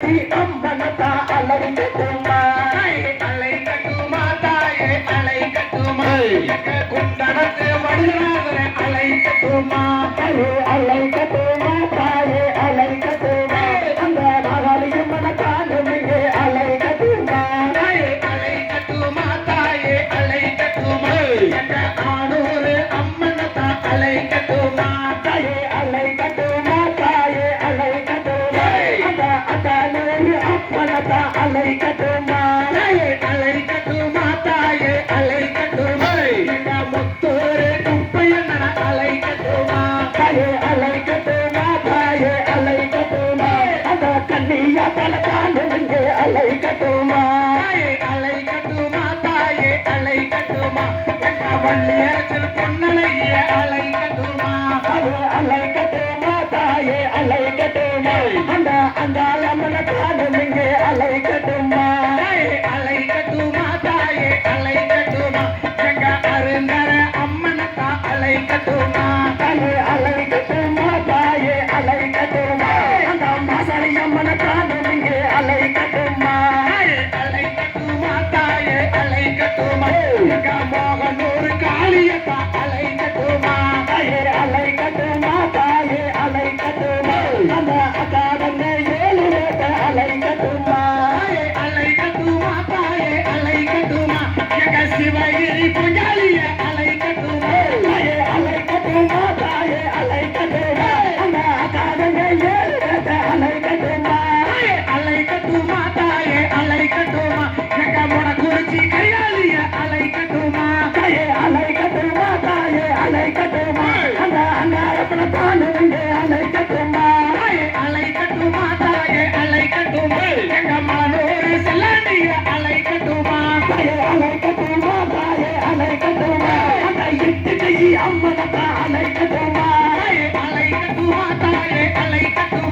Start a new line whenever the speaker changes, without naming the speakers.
அம்மனதா அலை கட்டுமா அலை கட்டுமா தாயே அலை கட்டுமா குண்டனத்து மடுநாதர அலை கட்டுமா அலை கட்டுமா தாயே அலை கட்டுமா அந்த மகாலியும் மனக்காலும் இங்கே அலை கட்டுமா அலை கட்டுமா தாயே அலை கட்டுமா ஆனூர் அம்மனதா அலை கட்டுமா தாயே அலை கட்டுமா தாயே அலை கட்டுமா அப்பனதா அலை கட்டுமா அலை கட்டுமா தாயே அலை கட்டுமா முத்தூரு குப்பையண்ணன அலை கட்டுமா தாயே அலை கட்டுமா தாயே அலை கட்டுமா அந்த கண்ணியா பலத்தாலும் இங்கே அலை கட்டுமா அலை கட்டுமா தாயே அலை கட்டுமா வள்ளியரசில் பொன்னலைய அலை கட்டுமா அலை கட்டுமா தாயே அலை கட்டுமா அந்த அங்காளம்மன காலம் இங்கே அலை கட்டுமா அலை கட்டுமா தாயே அலை கட்டுமா எங்க அருந்தர அம்மனத்தா அலை கட்டுமா அலை கட்டுமா தாயே அலை கட்டுமா அந்த மாசாரி அம்மன காலம் இங்கே அலை கட்டுமா அலை கட்டுமா தாயே அலை கட்டுமா எங்க மோகனூர் காளியத்தா அலை கட்டுமா தாயே அலை கட்டுமா தாயே அலை கட்டுமா அந்த அகாதங்க ஏழு வேட்ட அலை கட்டுமா அலை கட்டுமா தாயே அலை கட்டுமா எங்க சிவகிரி பொங்காலிய அலை கட்டுமா தாயே அலை கட்டுமா தாயே அலை கட்டுமா அந்த அகாதங்க ஏழு வேட்ட அலை கட்டுமா அலை கட்டுமா தாயே அலை கட்டுமா எங்க முடக்குறிச்சி கையாளிய அலை கட்டுமா தாயே அலை கட்டுமா தாயே அலை கட்டுமா அந்த அங்காரப்பன தானே அலை கட்டுமா அலை கட்டுமா தாயே அலை கட்டுமா எங்க மானூர் செல்லாண்டிய அலை கட்டுமா தாயே அலை கட்டுமா தாயே அலை கட்டுமா அந்த எட்டு கை அம்மனதா அலை கட்டுமா அலை கட்டுமா தாயே அலை கட்டுமா